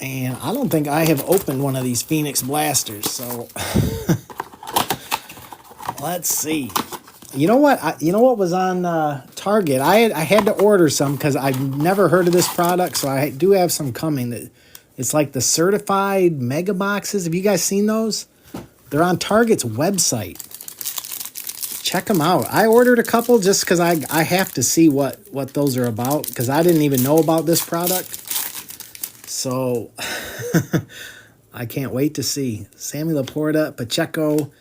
And I don't think I have opened one of these Phoenix Blasters, so let's see. You know what? You know what was on Target? I had to order some because I've never heard of this product, so I do have some coming. That it's like the certified mega boxes. Have you guys seen those? They're on Target's website. Check them out. I ordered a couple just because I have to see what those are about because I didn't even know about this product. So I can't wait to see. Sammy Laporta, Pacheco,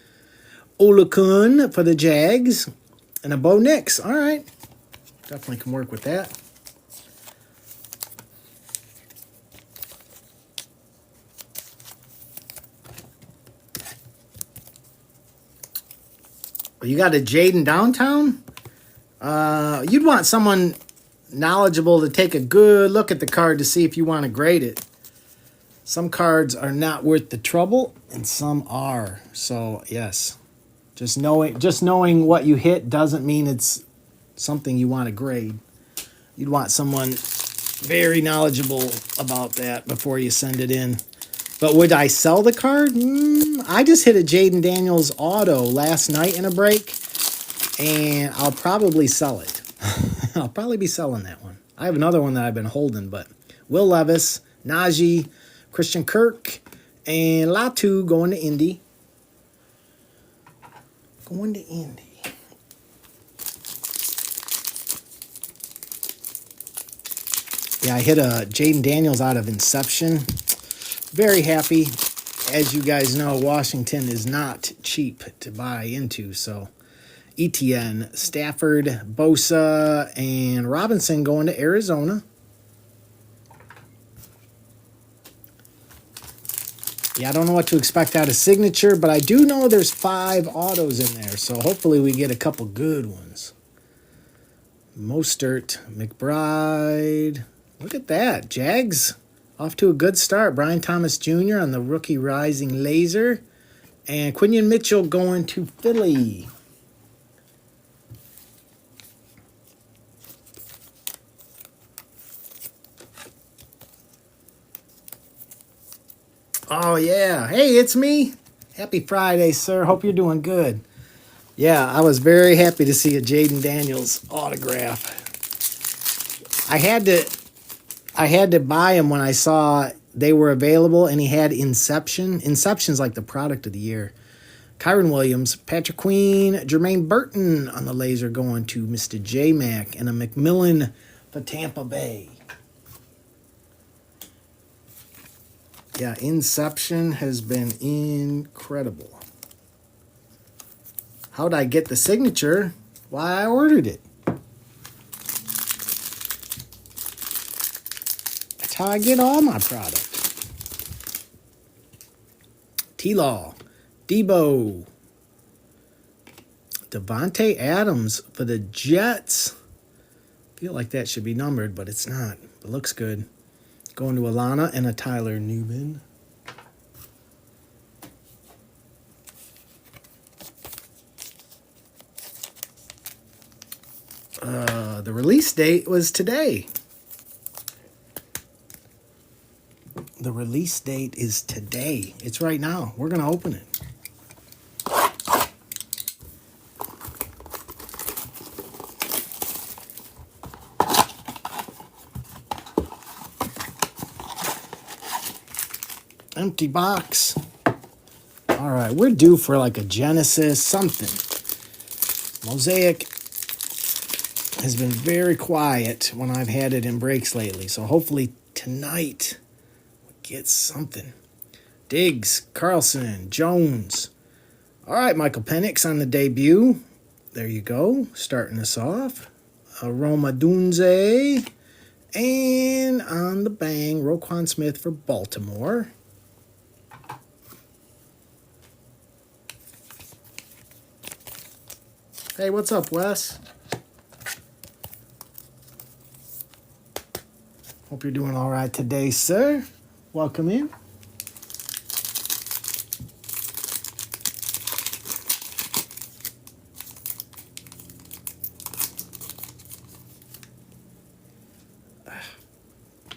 Olakun for the Jags, and a Bo Nix. All right. Definitely can work with that. You got a Jaden Downtown? You'd want someone knowledgeable to take a good look at the card to see if you want to grade it. Some cards are not worth the trouble, and some are. So, yes. Just knowing what you hit doesn't mean it's something you want to grade. You'd want someone very knowledgeable about that before you send it in. But would I sell the card? I just hit a Jaden Daniels auto last night in a break, and I'll probably sell it. I'll probably be selling that one. I have another one that I've been holding, but Will Levis, Najee, Christian Kirk, and Latu going to Indy. Going to Indy. Yeah, I hit a Jaden Daniels out of Inception. Very happy. As you guys know, Washington is not cheap to buy into. So Etienne, Stafford, Bosa, and Robinson going to Arizona. Yeah, I don't know what to expect out of Signature, but I do know there's 5 autos in there. So hopefully we get a couple good ones. Mostert, McBride. Look at that. Jags off to a good start. Brian Thomas Jr. on the rookie rising laser. And Quinion Mitchell going to Philly. Oh, yeah. Hey, it's me. Happy Friday, sir. Hope you're doing good. Yeah, I was very happy to see a Jaden Daniels autograph. I had to buy him when I saw they were available, and he had Inception. Inception's like the product of the year. Kyron Williams, Patrick Queen, Jermaine Burton on the laser going to Mr. J-Mac, and a McMillan for Tampa Bay. Yeah, Inception has been incredible. How'd I get the signature? Why, I ordered it. That's how I get all my product. T-Law, Debo, Devontae Adams for the Jets. Feel like that should be numbered, but it's not. It looks good. Going to Alana and a Tyler Newman. The release date was today. The release date is today. It's right now. We're going to open it. Empty box. All right, we're due for like a Genesis something. Mosaic has been very quiet when I've had it in breaks lately, so hopefully tonight we'll get something. Diggs, Carlson, Jones. All right, Michael Penix on the debut. There you go, starting us off. Roma Dunze. And on the bang, Roquan Smith for Baltimore. Hey, what's up, Wes? Hope you're doing all right today, sir. Welcome in.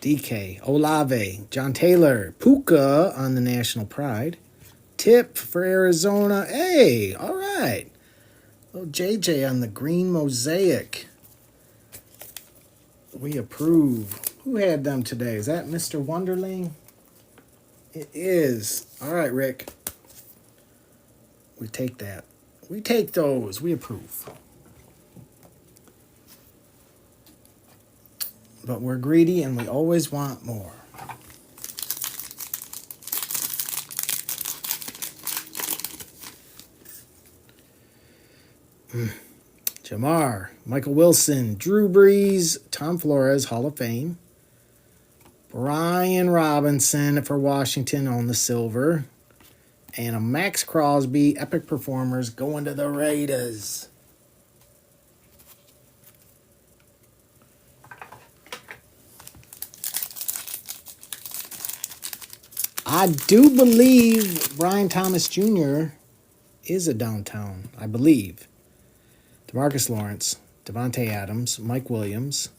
DK, Olave, John Taylor, Puka on the National Pride. Tip for Arizona. Hey, all right. Little JJ on the green mosaic. We approve. Who had them today? Is that Mr. Wonderling? It is. All right, Rick. We take that. We take those. We approve. But we're greedy and we always want more. Jamar, Michael Wilson, Drew Brees, Tom Flores, Hall of Fame. Brian Robinson for Washington on the silver. And a Max Crosby, Epic Performers, going to the Raiders. I do believe Brian Thomas Jr. is a downtown, I believe. DeMarcus Lawrence, Devontae Adams, Mike Williams,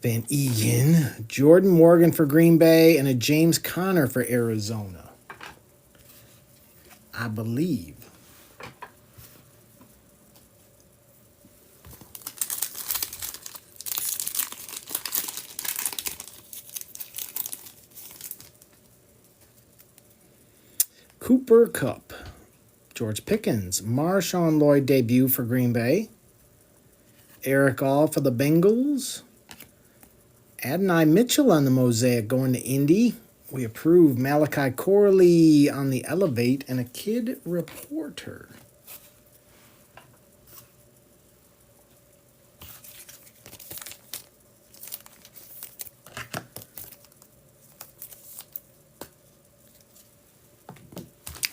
Van Egan, Jordan Morgan for Green Bay, and a James Conner for Arizona. I believe. Cooper Kupp, George Pickens, Marshawn Lloyd debut for Green Bay, Eric All for the Bengals, Adonai Mitchell on the mosaic going to Indy. We approve. Malachi Corley on the Elevate and a Kid Reporter.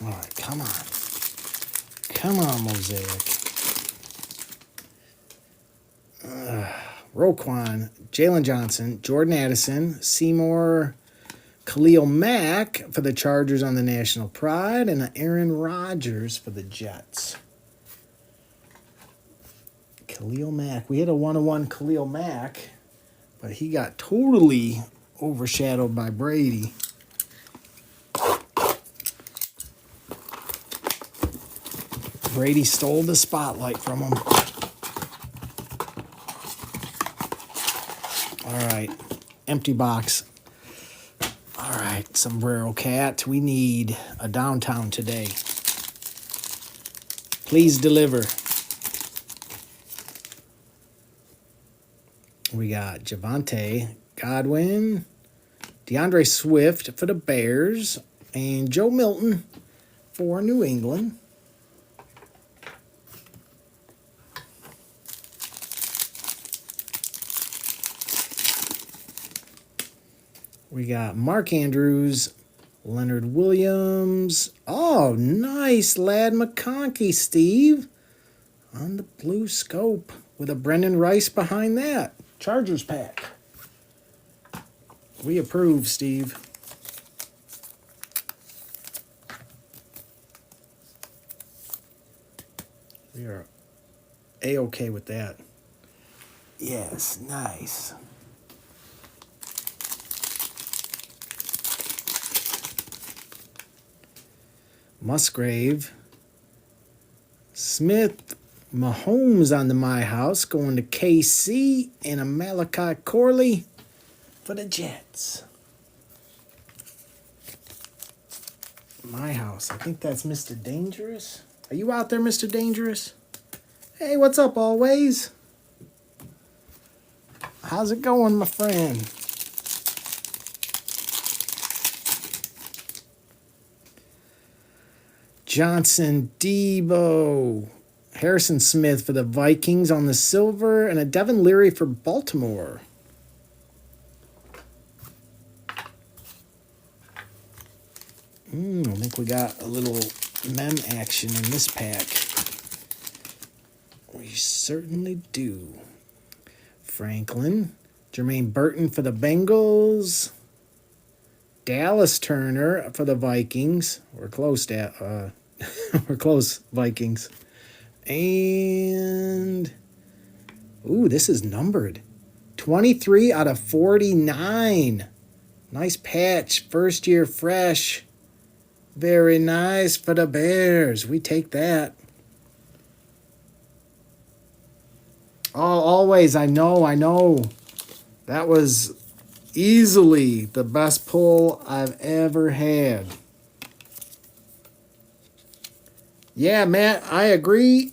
All right, come on. Come on, Mosaic. Roquan, Jalen Johnson, Jordan Addison, Seymour, Khalil Mack for the Chargers on the National Pride, and Aaron Rodgers for the Jets. Khalil Mack. We had a 1-1 Khalil Mack, but he got totally overshadowed by Brady. Brady stole the spotlight from him. All right, empty box. All right, Sombrero Cat, we need a downtown today. Please deliver. We got Javonte, Godwin, DeAndre Swift for the Bears, and Joe Milton for New England. We got Mark Andrews, Leonard Williams. Oh, nice. Lad McConkey, Steve. On the blue scope with a Brendan Rice behind that. Chargers pack. We approve, Steve. We are A-okay with that. Yes, nice. Musgrave, Smith, Mahomes on the My House, going to KC, and a Malachi Corley for the Jets. My House, I think that's Mr. Dangerous. Are you out there, Mr. Dangerous? Hey, what's up, always? How's it going, my friend? Johnson, Debo, Harrison Smith for the Vikings on the silver, and a Devin Leary for Baltimore. I think we got a little mem action in this pack. We certainly do. Franklin, Jermaine Burton for the Bengals, Dallas Turner for the Vikings. We're close, we're close, Vikings. And, ooh, this is numbered. 23 out of 49. Nice patch. First year fresh. Very nice for the Bears. We take that. Oh, always. I know. That was easily the best pull I've ever had. Yeah, Matt, I agree.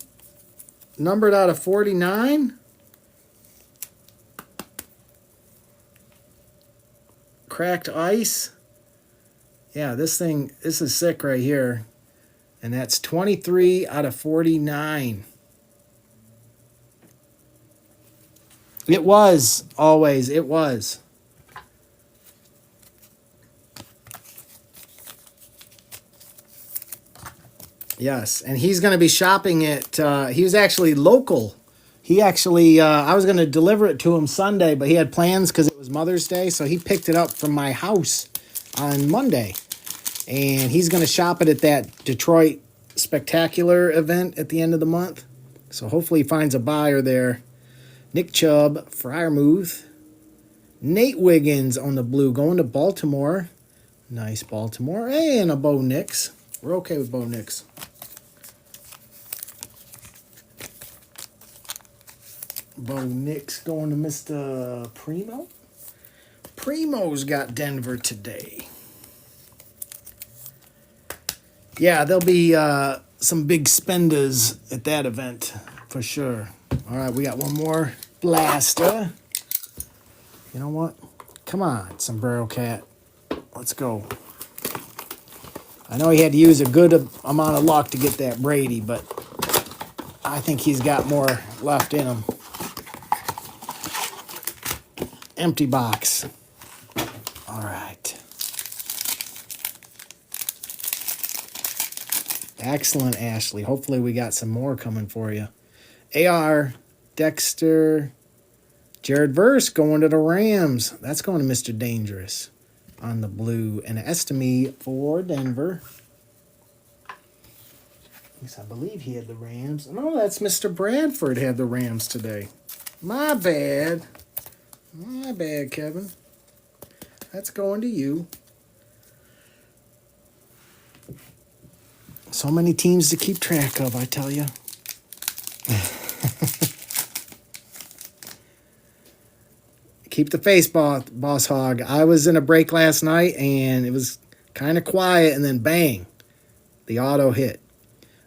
Numbered out of 49. Cracked ice. Yeah, this is sick right here. And that's 23 out of 49. It was, always, it was. Yes, and he's going to be shopping at, he was actually local. He actually, I was going to deliver it to him Sunday, but he had plans because it was Mother's Day, so he picked it up from my house on Monday. And he's going to shop it at that Detroit Spectacular event at the end of the month. So hopefully he finds a buyer there. Nick Chubb, Freiermuth. Nate Wiggins on the blue, going to Baltimore. Nice Baltimore. And a Bo Nix. We're okay with Bo Nix. Bo Nix going to Mr. Primo. Primo's got Denver today. Yeah, there'll be some big spenders at that event for sure. All right, we got one more blaster. You know what? Come on, Sombrero Cat. Let's go. I know he had to use a good amount of luck to get that Brady, but I think he's got more left in him. Empty box. All right. Excellent, Ashley. Hopefully we got some more coming for you. AR, Dexter, Jared Verse going to the Rams. That's going to Mr. Dangerous on the blue. And Estime for Denver. At least I believe he had the Rams. No, that's Mr. Bradford had the Rams today. My bad. My bad, Kevin. That's going to you. So many teams to keep track of, I tell you. Keep the face, boss hog. I was in a break last night, and it was kind of quiet, and then bang, the auto hit.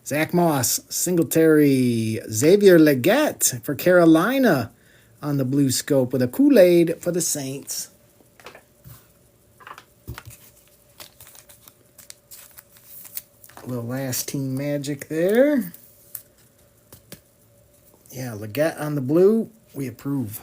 Zach Moss, Singletary, Xavier Legette for Carolina on the blue scope with a Kool-Aid for the Saints. A little last team magic there. Yeah, Legette on the blue. We approve.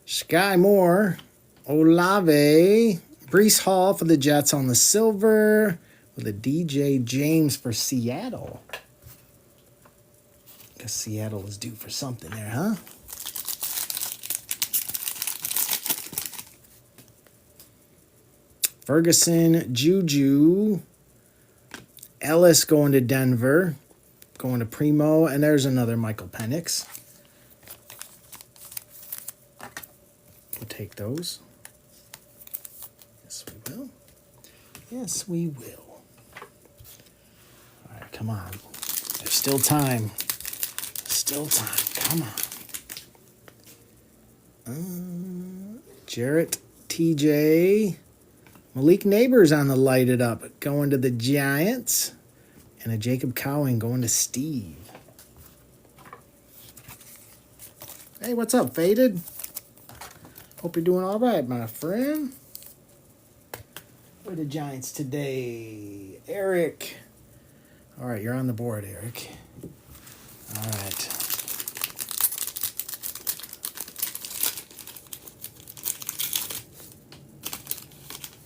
Sky Moore, Olave, Breece Hall for the Jets on the silver with a DJ James for Seattle. Guess Seattle is due for something there, huh? Ferguson, Juju, Ellis going to Denver, going to Primo, and there's another Michael Penix. We'll take those. Yes, we will. Yes, we will. All right, come on. There's still time. Still time. Come on. Jarrett, TJ, Malik Neighbors on the lighted up, going to the Giants, and a Jacob Cowing going to Steve. Hey, what's up, Faded? Hope you're doing all right, my friend. Where are the Giants today? Eric. All right, you're on the board, Eric. All right.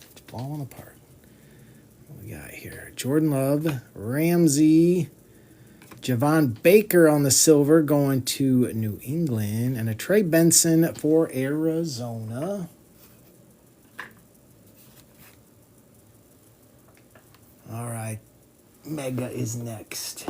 It's falling apart. What we got here? Jordan Love, Ramsey, Javon Baker on the silver going to New England, and a Trey Benson for Arizona. All right. Mega is next.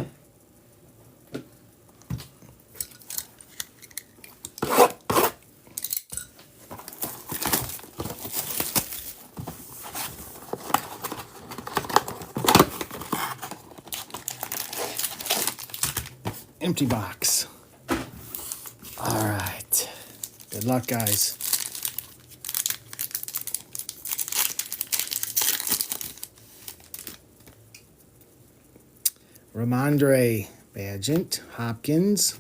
Empty box. All right. Good luck, guys. Ramondre, Badgett, Hopkins,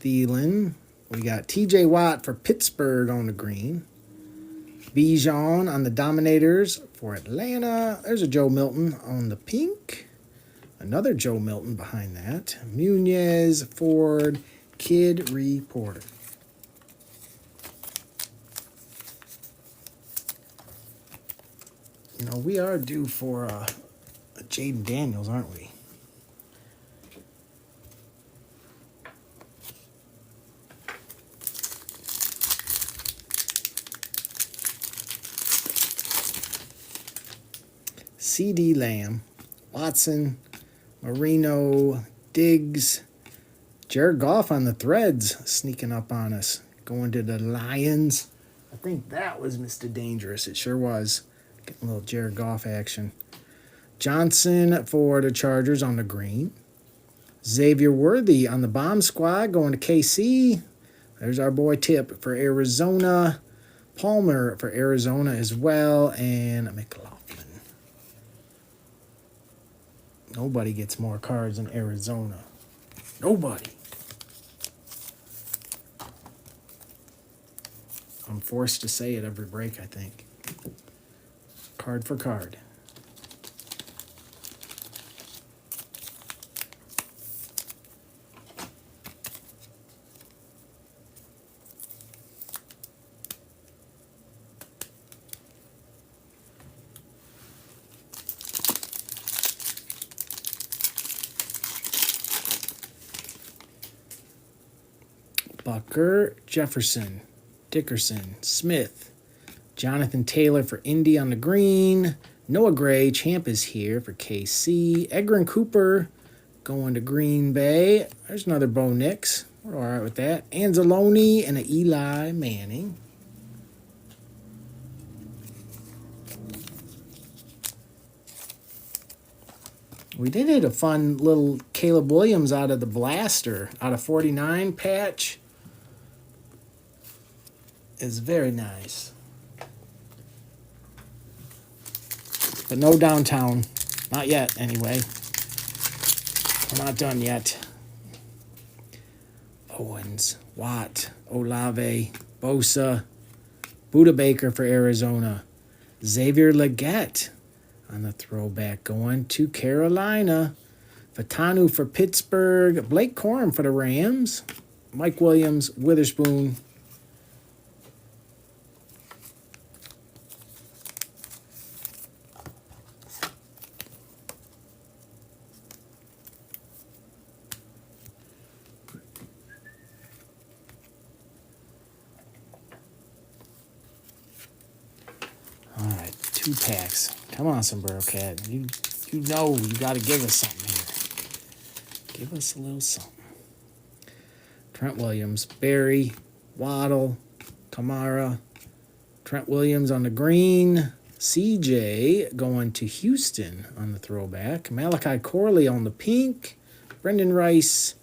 Thielen. We got TJ Watt for Pittsburgh on the green. Bijan on the Dominators for Atlanta. There's a Joe Milton on the pink. Another Joe Milton behind that. Munez, Ford, Kid Reporter. You know, we are due for a Jaden Daniels, aren't we? CD Lamb, Watson, Marino, Diggs, Jared Goff on the Threads sneaking up on us. Going to the Lions. I think that was Mr. Dangerous. It sure was. Getting a little Jared Goff action. Johnson for the Chargers on the green. Xavier Worthy on the bomb squad going to KC. There's our boy Tip for Arizona. Palmer for Arizona as well. And McLaughlin. Nobody gets more cards in Arizona. Nobody. I'm forced to say it every break, I think. Card for card. Bucker, Jefferson, Dickerson, Smith, Jonathan Taylor for Indy on the green. Noah Gray, Champ is here for KC. Edgar and Cooper going to Green Bay. There's another Bo Nix. We're all right with that. Anzalone and an Eli Manning. We did hit a fun little Caleb Williams out of the blaster, out of 49 patch. Is very nice. But no downtown. Not yet, anyway. We're not done yet. Owens, Watt, Olave, Bosa, Buda Baker for Arizona. Xavier Legette on the throwback going to Carolina. Fatanu for Pittsburgh. Blake Corum for the Rams. Mike Williams, Witherspoon. All right, 2 packs. Come on, Sombrero Cat. You know you got to give us something here. Give us a little something. Trent Williams, Barry, Waddle, Kamara, Trent Williams on the green. CJ going to Houston on the throwback. Malachi Corley on the pink. Brendan Rice,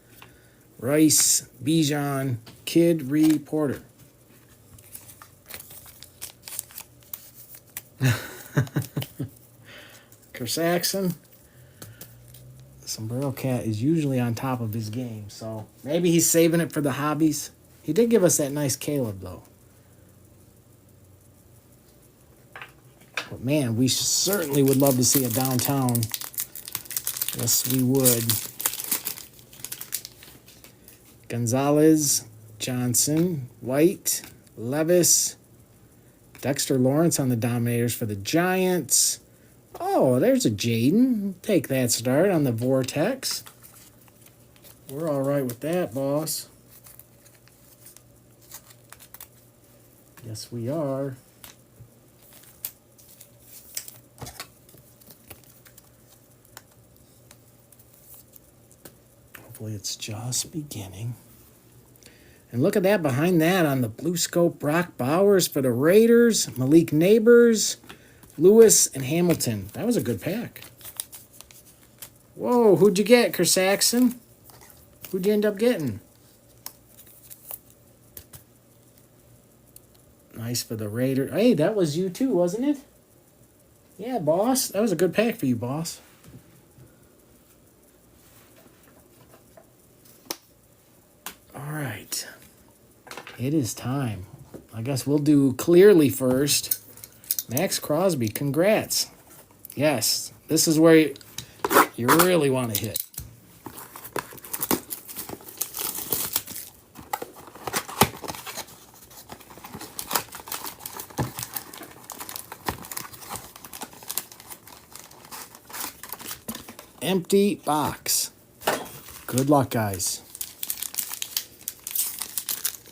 Bijan, Kid Reporter. Kersaxon. Sombrero Cat is usually on top of his game, so maybe he's saving it for the hobbies. He did give us that nice Caleb, though. But man, we certainly would love to see a downtown. Yes, we would. Gonzalez, Johnson, White, Levis, Dexter Lawrence on the Dominators for the Giants. Oh, there's a Jaden. Take that start on the Vortex. We're all right with that, boss. Yes, we are. Hopefully it's just beginning. And look at that behind that on the blue scope. Brock Bowers for the Raiders. Malik Neighbors, Lewis, and Hamilton. That was a good pack. Whoa, who'd you get, Kersaxon? Who'd you end up getting? Nice for the Raiders. Hey, that was you too, wasn't it? Yeah, boss. That was a good pack for you, boss. All right. It is time. I guess we'll do Clearly first. Max Crosby, congrats. Yes, this is where you really want to hit. Empty box. Good luck, guys.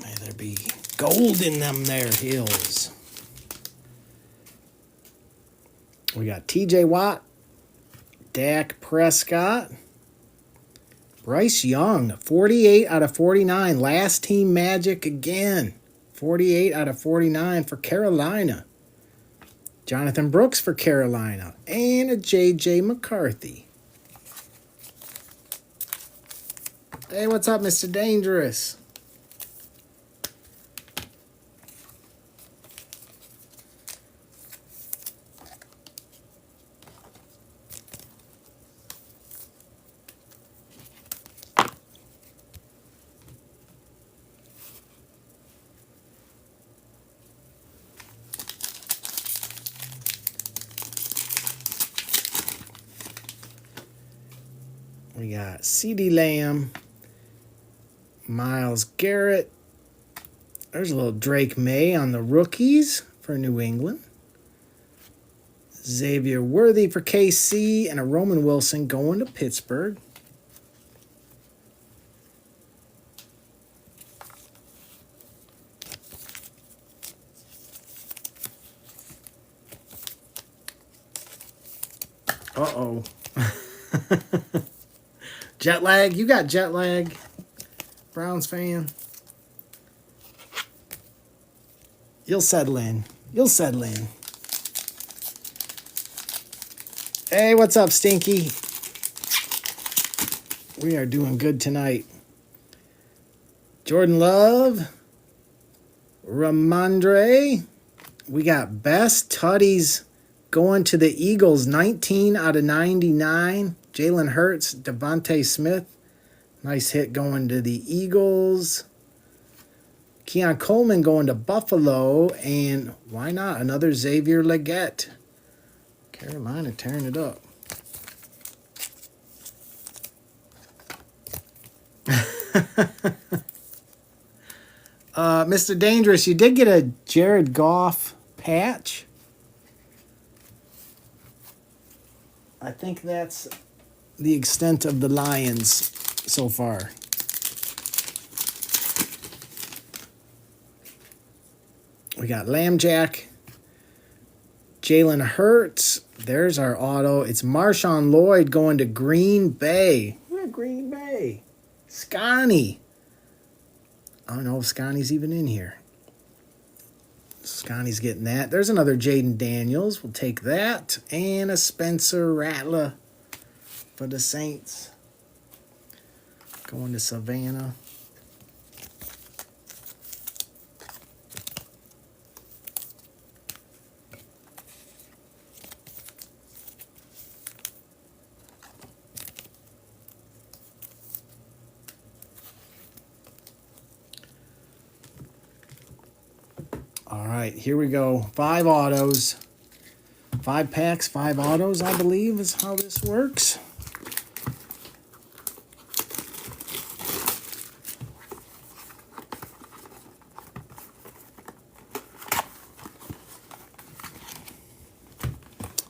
May there be gold in them there hills. We got TJ Watt, Dak Prescott, Bryce Young, 48 out of 49. Last team magic again. 48 out of 49 for Carolina. Jonathan Brooks for Carolina. And a J.J. McCarthy. Hey, what's up, Mr. Dangerous? We got CeeDee Lamb, Myles Garrett. There's a little Drake May on the rookies for New England. Xavier Worthy for KC and a Roman Wilson going to Pittsburgh. Uh-oh. Jet lag? You got jet lag, Browns fan. You'll settle in. You'll settle in. Hey, what's up, Stinky? We are doing good tonight. Jordan Love. Ramondre. We got Best Tutties going to the Eagles. 19 out of 99. Jalen Hurts, Devontae Smith. Nice hit going to the Eagles. Keon Coleman going to Buffalo. And why not? Another Xavier Legette. Carolina tearing it up. Mr. Dangerous, you did get a Jared Goff patch. I think that's the extent of the Lions so far. We got Lambjack, Jalen Hurts. There's our auto. It's Marshawn Lloyd going to Green Bay. We're at Green Bay. Scotty. I don't know if Scotty's even in here. Scotty's getting that. There's another Jaden Daniels. We'll take that. And a Spencer Rattler for the Saints. Going to Savannah. All right, here we go. 5 autos. 5 packs, 5 autos, I believe, is how this works.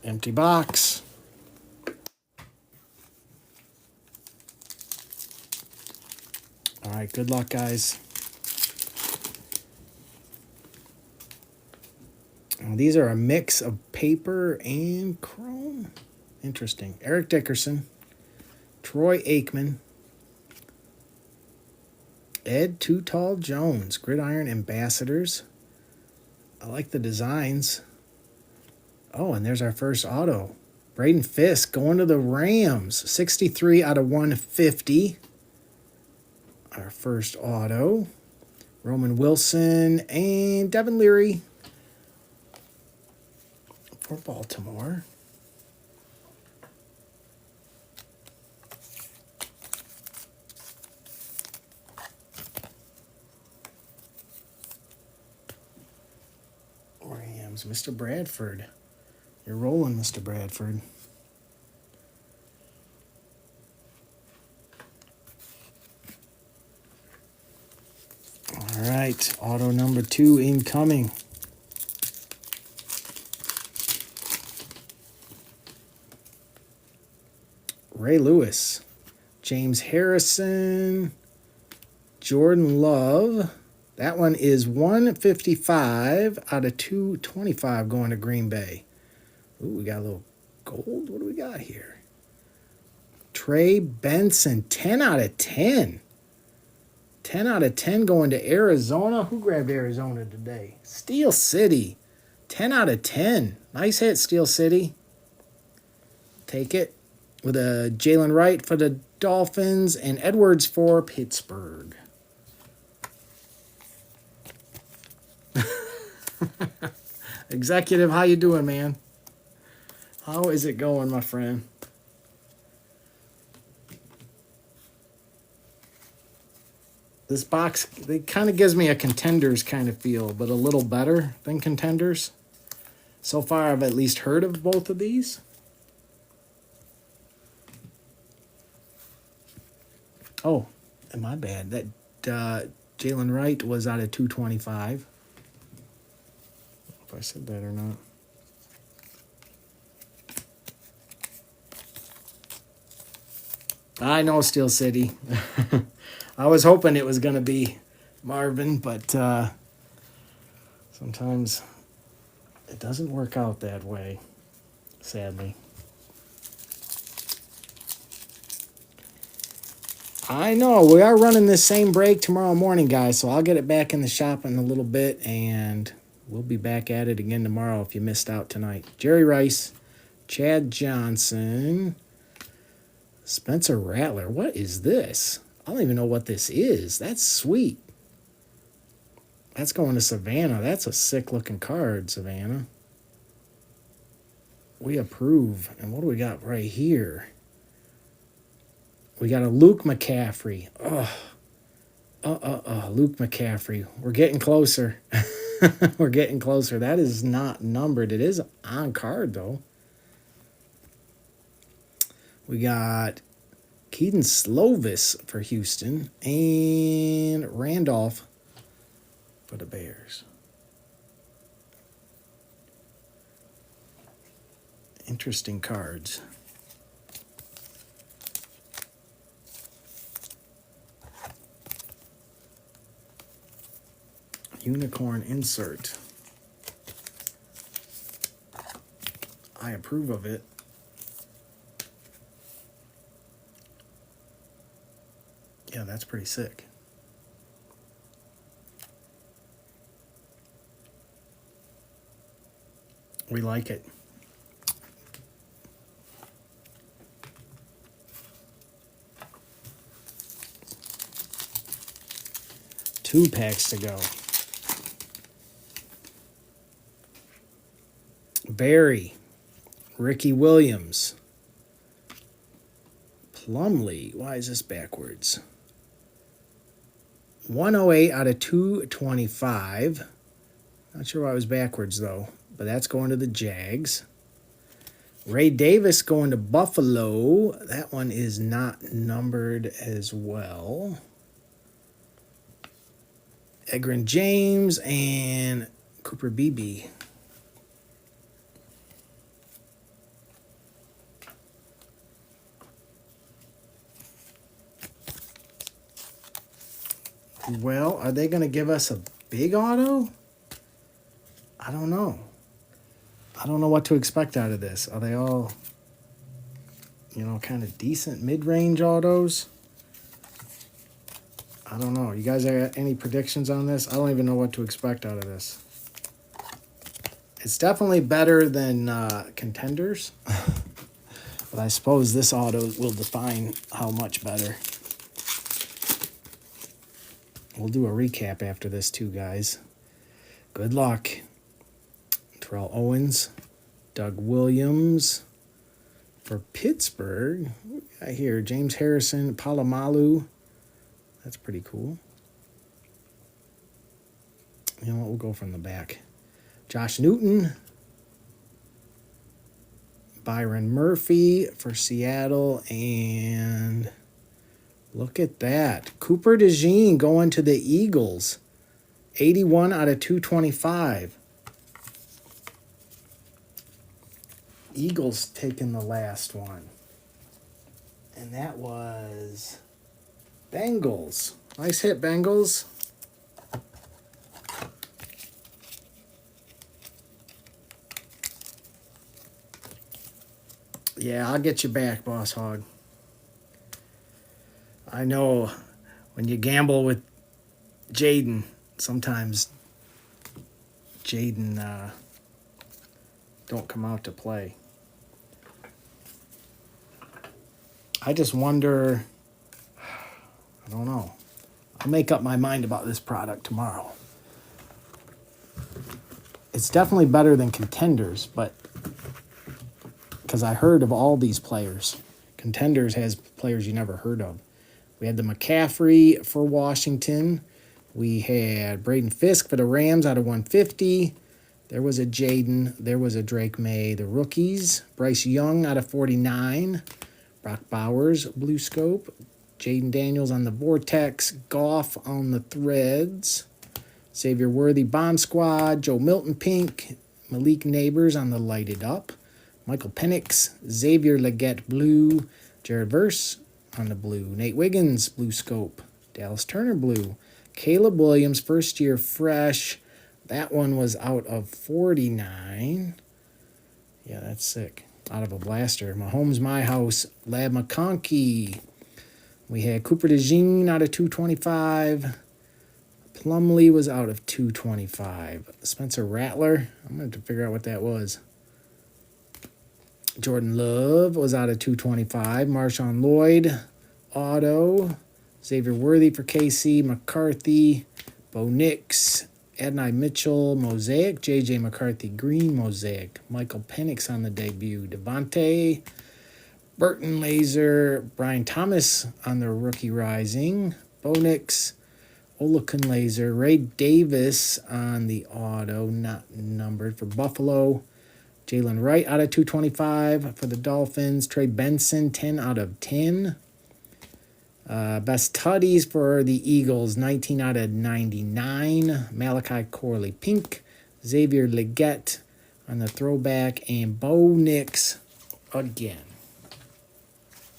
Empty box. All right, good luck, guys. These are a mix of paper and chrome. Interesting. Eric Dickerson, Troy Aikman, Ed Too Tall Jones, Gridiron Ambassadors. I like the designs. Oh, and there's our first auto. Braden Fisk going to the Rams. 63 out of 150. Our first auto. Roman Wilson and Devin Leary for Baltimore. Rams, Mr. Bradford. You're rolling, Mr. Bradford. All right, auto number 2 incoming. Ray Lewis, James Harrison, Jordan Love. That one is 155 out of 225 going to Green Bay. Ooh, we got a little gold. What do we got here? Trey Benson, 10 out of 10. 10 out of 10 going to Arizona. Who grabbed Arizona today? Steel City. 10 out of 10. Nice hit, Steel City. Take it. With a Jalen Wright for the Dolphins and Edwards for Pittsburgh. Executive, how you doing, man? How is it going, my friend? This box, it kind of gives me a Contenders kind of feel, but a little better than Contenders. So far, I've at least heard of both of these. Oh, my bad. That Jalen Wright was out of 225. If I said that or not. I know, Steel City. I was hoping it was going to be Marvin, but sometimes it doesn't work out that way, sadly. I know, we are running this same break tomorrow morning, guys, so I'll get it back in the shop in a little bit, and we'll be back at it again tomorrow if you missed out tonight. Jerry Rice, Chad Johnson, Spencer Rattler. What is this? I don't even know what this is. That's sweet. That's going to Savannah. That's a sick-looking card, Savannah. We approve. And what do we got right here? We got a Luke McCaffrey. Luke McCaffrey. We're getting closer. We're getting closer. That is not numbered. It is on card, though. We got Keaton Slovis for Houston and Randolph for the Bears. Interesting cards. Unicorn insert. I approve of it. Yeah, that's pretty sick. We like it. Two packs to go. Barry, Ricky Williams, Plumlee. Why is this backwards? 108 out of 225. Not sure why it was backwards, though, but that's going to the Jags. Ray Davis going to Buffalo. That one is not numbered as well. Edgerrin James and Cooper Beebe. Well, are they going to give us a big auto? I don't know. I don't know what to expect out of this. Are they all, kind of decent mid-range autos? I don't know. You guys have any predictions on this? I don't even know what to expect out of this. It's definitely better than Contenders. But I suppose this auto will define how much better. We'll do a recap after this too, guys. Good luck. Terrell Owens, Doug Williams for Pittsburgh. I hear James Harrison, Palomalu. That's pretty cool. You know what? We'll go from the back. Josh Newton, Byron Murphy for Seattle, and look at that. Cooper DeJean going to the Eagles. 81 out of 225. Eagles taking the last one. And that was Bengals. Nice hit, Bengals. Yeah, I'll get you back, Boss Hog. I know when you gamble with Jaden, sometimes Jaden don't come out to play. I just wonder, I don't know. I'll make up my mind about this product tomorrow. It's definitely better than Contenders, but because I heard of all these players. Contenders has players you never heard of. We had the McCaffrey for Washington. We had Braden Fisk for the Rams out of 150. There was a Jaden. There was a Drake May. The rookies, Bryce Young out of 49. Brock Bowers, Blue Scope. Jaden Daniels on the Vortex. Goff on the Threads. Xavier Worthy, Bomb Squad. Joe Milton, Pink. Malik Neighbors on the Lighted Up. Michael Penix, Xavier Legette, Blue. Jared Verse on the Blue. Nate Wiggins, Blue Scope. Dallas Turner, Blue. Caleb Williams, first year fresh. That one was out of 49. Yeah, that's sick. Out of a blaster. Mahomes, My House, Lab McConkey. We had Cooper DeJean out of 225. Plumlee was out of 225. Spencer Rattler, I'm going to have to figure out what that was. Jordan Love was out of 225. Marshawn Lloyd, auto. Xavier Worthy for KC. McCarthy, Bo Nix, Adonai Mitchell, Mosaic. J.J. McCarthy, green Mosaic. Michael Penix on the debut. Devontae, Burton Laser, Brian Thomas on the rookie rising. Bo Nix, Olakan Laser. Ray Davis on the auto, not numbered, for Buffalo. Jalen Wright out of 225 for the Dolphins. Trey Benson, 10 out of 10. Best Tutties for the Eagles, 19 out of 99. Malachi Corley, pink. Xavier Legette on the throwback. And Bo Nix again.